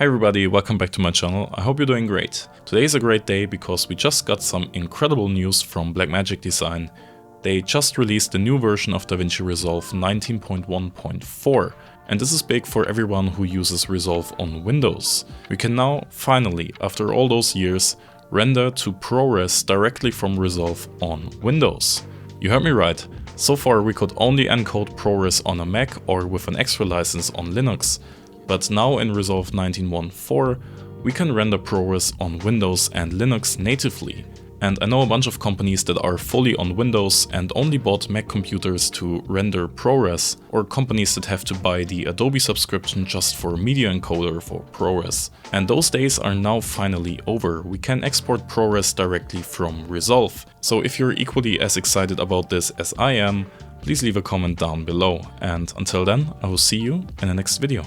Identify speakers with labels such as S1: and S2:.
S1: Hi everybody, welcome back to my channel. I hope you're doing great. Today is a great day because we just got some incredible news from Blackmagic Design. They just released the new version of DaVinci Resolve 19.1.4, and this is big for everyone who uses Resolve on Windows. We can now finally, after all those years, render to ProRes directly from Resolve on Windows. You heard me right. So far we could only encode ProRes on a Mac or with an extra license on Linux. But now in Resolve 19.1.4, we can render ProRes on Windows and Linux natively. And I know a bunch of companies that are fully on Windows and only bought Mac computers to render ProRes, or companies that have to buy the Adobe subscription just for Media Encoder for ProRes. And those days are now finally over. We can export ProRes directly from Resolve. So if you're equally as excited about this as I am, please leave a comment down below. And until then, I will see you in the next video.